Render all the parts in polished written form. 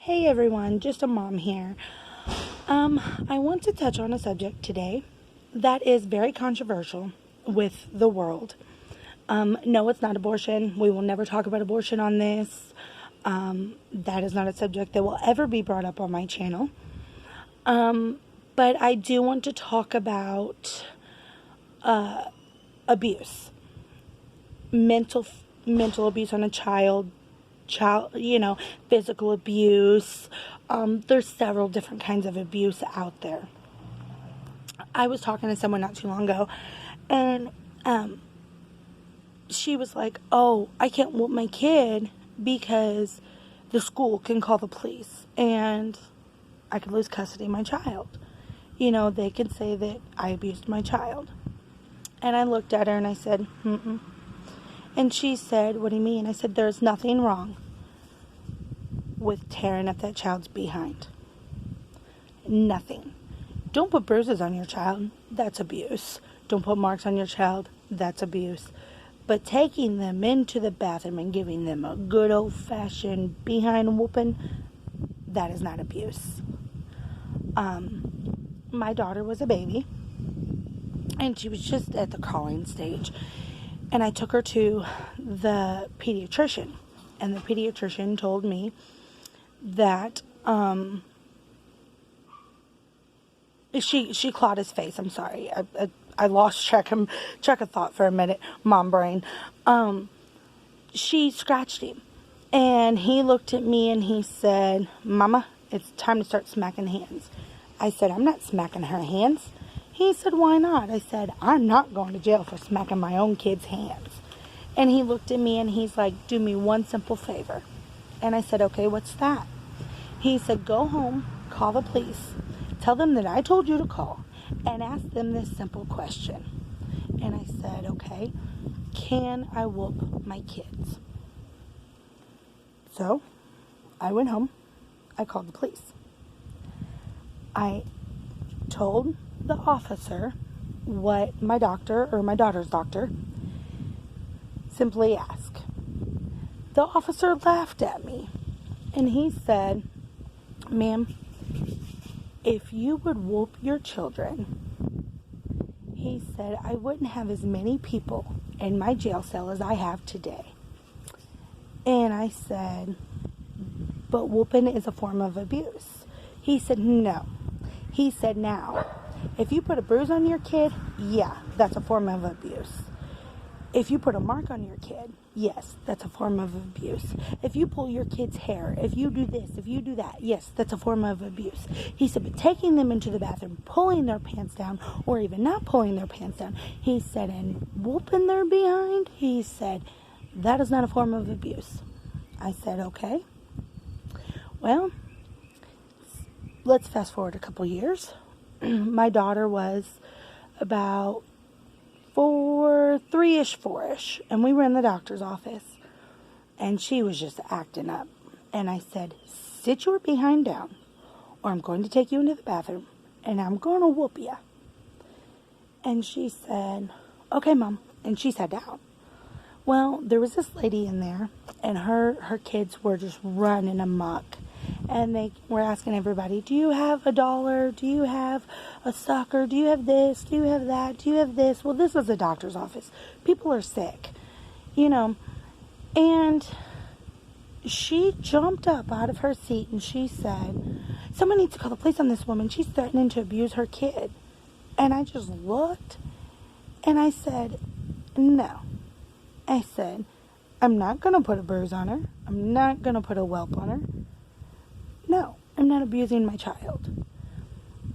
Hey everyone, just a mom here. I want to touch on a subject today that is very controversial with the world. No, it's not abortion. We will never talk about abortion on this. That is not a subject that will ever be brought up on my channel. But I do want to talk about abuse, mental abuse on a child, physical abuse. There's several different kinds of abuse out there. I was talking to someone not too long ago, and she was like, oh, I can't whoop my kid because the school can call the police and I could lose custody of my child. They can say that I abused my child. And I looked at her and I said, mm-mm. And she said, what do you mean? I said, there's nothing wrong with tearing up that child's behind. Nothing. Don't put bruises on your child. That's abuse. Don't put marks on your child. That's abuse. But taking them into the bathroom and giving them a good old-fashioned behind whooping, that is not abuse. My daughter was a baby, and she was just at the crawling stage. And I took her to the pediatrician, and the pediatrician told me that she clawed his face. I'm sorry, I lost track of thought for a minute, mom brain. She scratched him, and he looked at me and he said, "Mama, it's time to start smacking hands." I said, "I'm not smacking her hands." He said, "Why not?" I said, "I'm not going to jail for smacking my own kid's hands." And he looked at me and he's like, "Do me one simple favor." And I said, "Okay, what's that?" He said, "Go home, call the police, tell them that I told you to call, and ask them this simple question." And I said, "Okay, can I whoop my kids?" So I went home. I called the police. I told the officer what my doctor, or my daughter's doctor, simply asked. The officer laughed at me and he said, "Ma'am, if you would whoop your children," he said, "I wouldn't have as many people in my jail cell as I have today." And I said, "But whooping is a form of abuse." He said, "No." He said, "Now, if you put a bruise on your kid, yeah, that's a form of abuse. If you put a mark on your kid, yes, that's a form of abuse. If you pull your kid's hair, if you do this, if you do that, yes, that's a form of abuse." He said, "But taking them into the bathroom, pulling their pants down, or even not pulling their pants down," he said, "and whooping their behind," he said, "that is not a form of abuse." I said, "Okay. Well, let's fast forward a couple years." My daughter was about 4-ish, and we were in the doctor's office, and she was just acting up. And I said, "Sit your behind down, or I'm going to take you into the bathroom, and I'm going to whoop you." And she said, "Okay, Mom," and she sat down. Well, there was this lady in there, and her kids were just running amok. And they were asking everybody, "Do you have $1? Do you have a sucker? Do you have this? Do you have that? Do you have this?" Well, this was a doctor's office. People are sick, And she jumped up out of her seat and she said, "Someone needs to call the police on this woman. She's threatening to abuse her kid." And I just looked and I said, "No." I said, "I'm not going to put a bruise on her. I'm not going to put a whelp on her. No, I'm not abusing my child."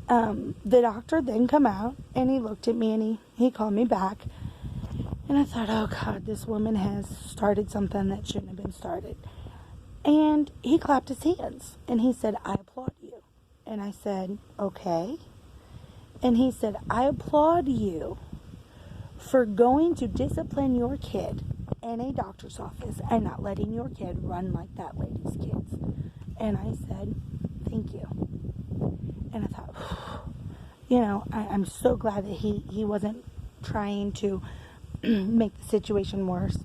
The doctor then come out and he looked at me and he called me back. And I thought, oh God, this woman has started something that shouldn't have been started. And he clapped his hands and he said, "I applaud you." And I said, "Okay." And he said, "I applaud you for going to discipline your kid in a doctor's office and not letting your kid run like that lady's kids." And I said, "Thank you." And I thought, I'm so glad that he wasn't trying to make the situation worse.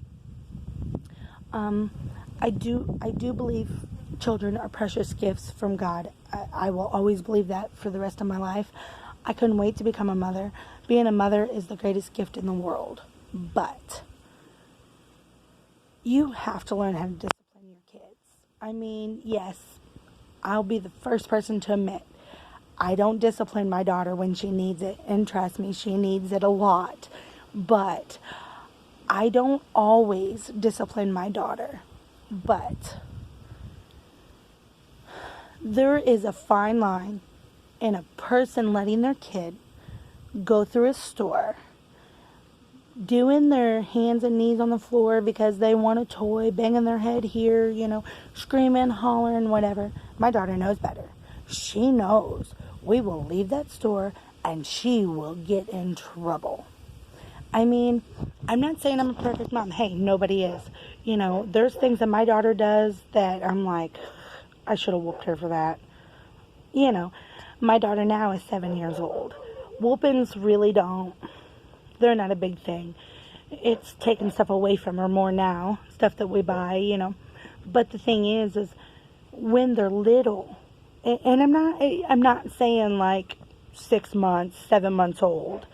I do believe children are precious gifts from God. I will always believe that for the rest of my life. I couldn't wait to become a mother. Being a mother is the greatest gift in the world. But you have to learn how to discipline your kids. I mean, yes, I'll be the first person to admit I don't discipline my daughter when she needs it. And trust me, she needs it a lot. But I don't always discipline my daughter. But there is a fine line in a person letting their kid go through a store, doing their hands and knees on the floor because they want a toy, banging their head here, screaming, hollering, whatever. My daughter knows better. She knows we will leave that store and she will get in trouble. I mean, I'm not saying I'm a perfect mom. Hey, nobody is. There's things that my daughter does that I'm like, I should have whooped her for that. My daughter now is 7 years old. Whoopings really they're not a big thing. It's taking stuff away from her more now, stuff that we buy, But the thing is when they're little, and I'm not saying like 6 months, 7 months old,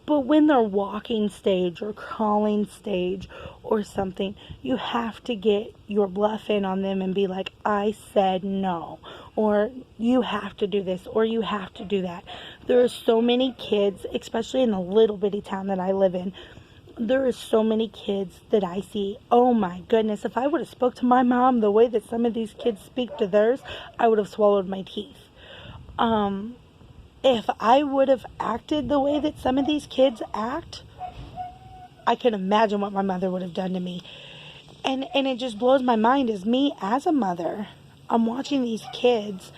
but when they're walking stage or crawling stage or something, you have to get your bluff in on them and be like, I said no, or you have to do this, or you have to do that. There are so many kids, especially in the little bitty town that I live in, there are so many kids that I see, oh my goodness, if I would have spoke to my mom the way that some of these kids speak to theirs, I would have swallowed my teeth. If I would have acted the way that some of these kids act, I can imagine what my mother would have done to me. And it just blows my mind as me as a mother. I'm watching these kids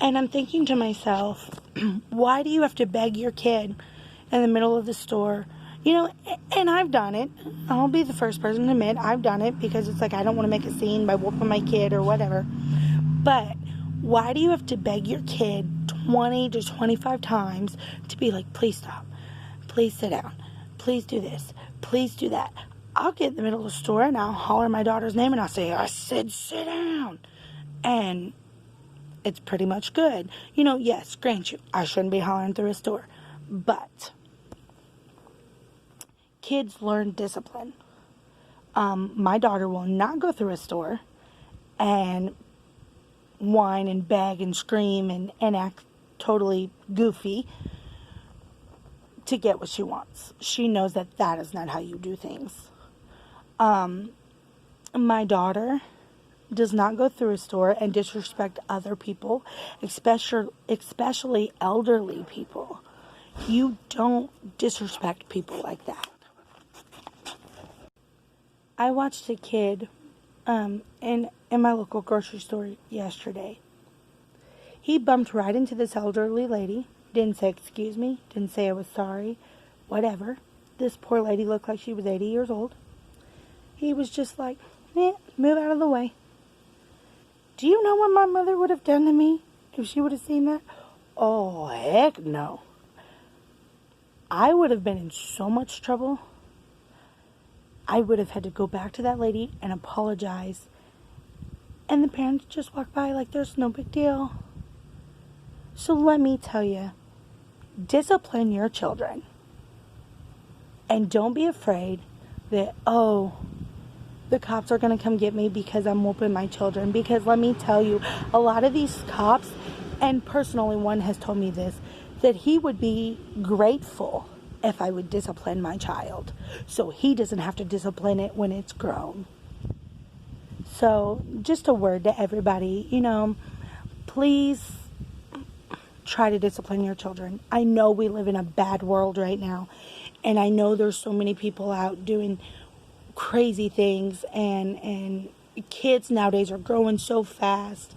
and I'm thinking to myself, why do you have to beg your kid in the middle of the store? And I've done it. I'll be the first person to admit I've done it because it's like I don't want to make a scene by whooping my kid or whatever. But why do you have to beg your kid 20 to 25 times to be like, please stop, please sit down, please do this, please do that? I'll get in the middle of the store and I'll holler my daughter's name and I'll say, I said sit down. And it's pretty much good. Yes, grant you, I shouldn't be hollering through a store. But kids learn discipline. My daughter will not go through a store and whine and beg and scream and act totally goofy to get what she wants. She knows that is not how you do things. My daughter does not go through a store and disrespect other people, especially elderly people. You don't disrespect people like that. I watched a kid in my local grocery store yesterday. He bumped right into this elderly lady, didn't say excuse me, didn't say I was sorry, whatever. This poor lady looked like she was 80 years old. He was just like, move out of the way. Do you know what my mother would have done to me if she would have seen that? Oh, heck no. I would have been in so much trouble. I would have had to go back to that lady and apologize. And the parents just walk by like there's no big deal. So let me tell you, discipline your children. And don't be afraid that, the cops are going to come get me because I'm whooping my children. Because let me tell you, a lot of these cops, and personally one has told me this, that he would be grateful if I would discipline my child, so he doesn't have to discipline it when it's grown. So just a word to everybody, please try to discipline your children. I know we live in a bad world right now, and I know there's so many people out doing crazy things, and kids nowadays are growing so fast.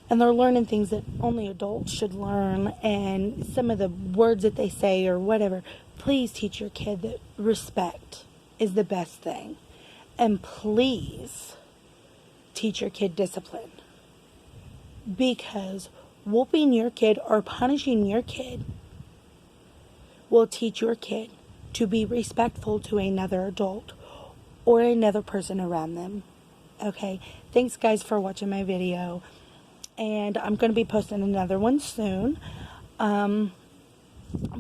And they're learning things that only adults should learn. And some of the words that they say or whatever. Please teach your kid that respect is the best thing. And please teach your kid discipline. Because whooping your kid or punishing your kid will teach your kid to be respectful to another adult or another person around them. Okay, thanks guys for watching my video, and I'm going to be posting another one soon.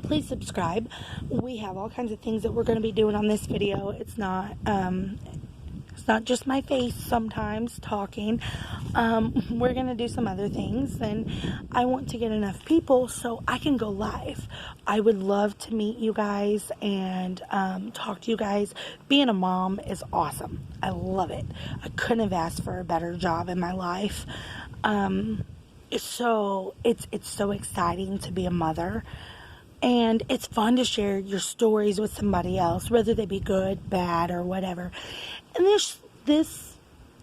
Please subscribe. We have all kinds of things that we're going to be doing on this video. It's not just my face sometimes talking. We're going to do some other things, and I want to get enough people so I can go live. I would love to meet you guys and talk to you guys. Being a mom is awesome. I love it. I couldn't have asked for a better job in my life. It's so exciting to be a mother. And it's fun to share your stories with somebody else, whether they be good, bad, or whatever. And this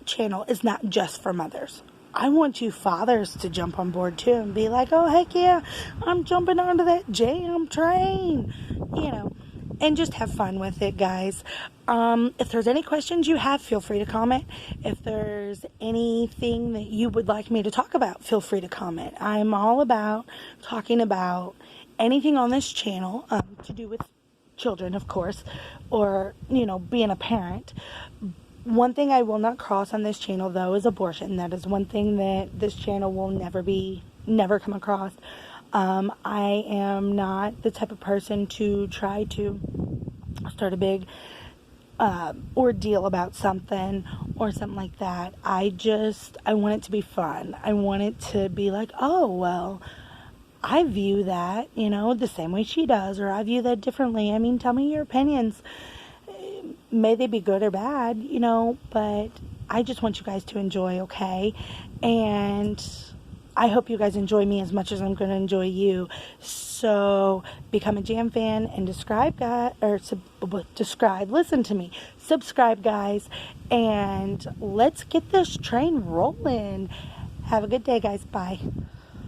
channel is not just for mothers. I want you fathers to jump on board too and be like, oh, heck yeah, I'm jumping onto that jam train, and just have fun with it, guys. If there's any questions you have, feel free to comment. If there's anything that you would like me to talk about, feel free to comment. I'm all about talking about anything on this channel to do with children, of course, or, being a parent. One thing I will not cross on this channel, though, is abortion. That is one thing that this channel will never come across. I am not the type of person to try to start a big ordeal about something or something like that. I want it to be fun. I want it to be like, oh, well, I view that, the same way she does, or I view that differently. I mean, tell me your opinions. May they be good or bad, but I just want you guys to enjoy, okay? And I hope you guys enjoy me as much as I'm going to enjoy you. So become a Jam fan and listen to me. Subscribe, guys, and let's get this train rolling. Have a good day, guys. Bye.